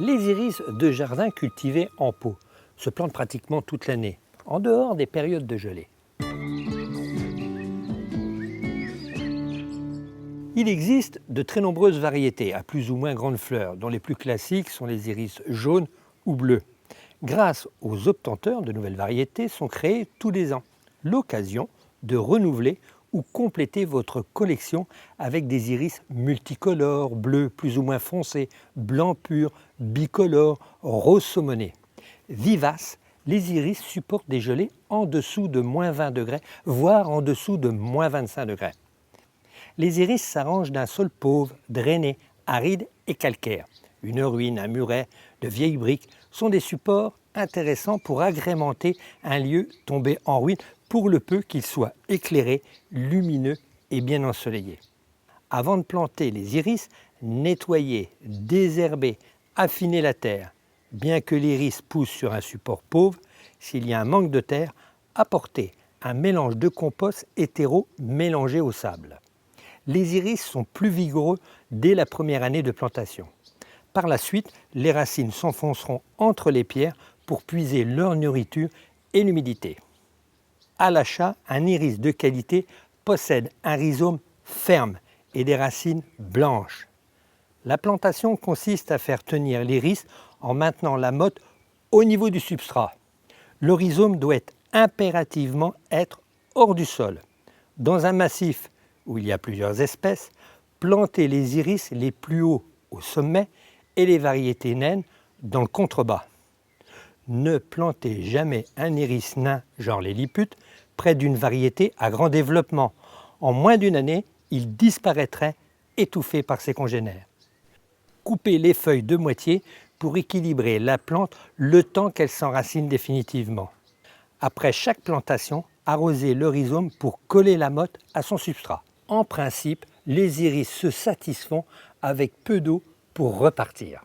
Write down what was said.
Les iris de jardin cultivés en pot se plantent pratiquement toute l'année, en dehors des périodes de gelée. Il existe de très nombreuses variétés à plus ou moins grandes fleurs, dont les plus classiques sont les iris jaunes ou bleus. Grâce aux obtenteurs, de nouvelles variétés sont créées tous les ans. L'occasion de renouveler ou compléter votre collection avec des iris multicolores, bleus plus ou moins foncés, blanc pur, bicolores, rose saumoné. Vivaces, les iris supportent des gelées en dessous de moins 20 degrés, voire en dessous de moins 25 degrés. Les iris s'arrangent d'un sol pauvre, drainé, aride et calcaire. Une ruine, un muret, de vieilles briques sont des supports intéressants pour agrémenter un lieu tombé en ruine pour le peu qu'il soit éclairé, lumineux et bien ensoleillé. Avant de planter les iris, nettoyez, désherbez, affinez la terre. Bien que l'iris pousse sur un support pauvre, s'il y a un manque de terre, apportez un mélange de compost hétéro mélangé au sable. Les iris sont plus vigoureux dès la première année de plantation. Par la suite, les racines s'enfonceront entre les pierres pour puiser leur nourriture et l'humidité. À l'achat, un iris de qualité possède un rhizome ferme et des racines blanches. La plantation consiste à faire tenir l'iris en maintenant la motte au niveau du substrat. Le rhizome doit impérativement être hors du sol. Dans un massif où il y a plusieurs espèces, plantez les iris les plus hauts au sommet et les variétés naines dans le contrebas. Ne plantez jamais un iris nain, genre les liputes, près d'une variété à grand développement. En moins d'une année, il disparaîtrait étouffé par ses congénères. Coupez les feuilles de moitié pour équilibrer la plante le temps qu'elle s'enracine définitivement. Après chaque plantation, arrosez le rhizome pour coller la motte à son substrat. En principe, les iris se satisfont avec peu d'eau pour repartir.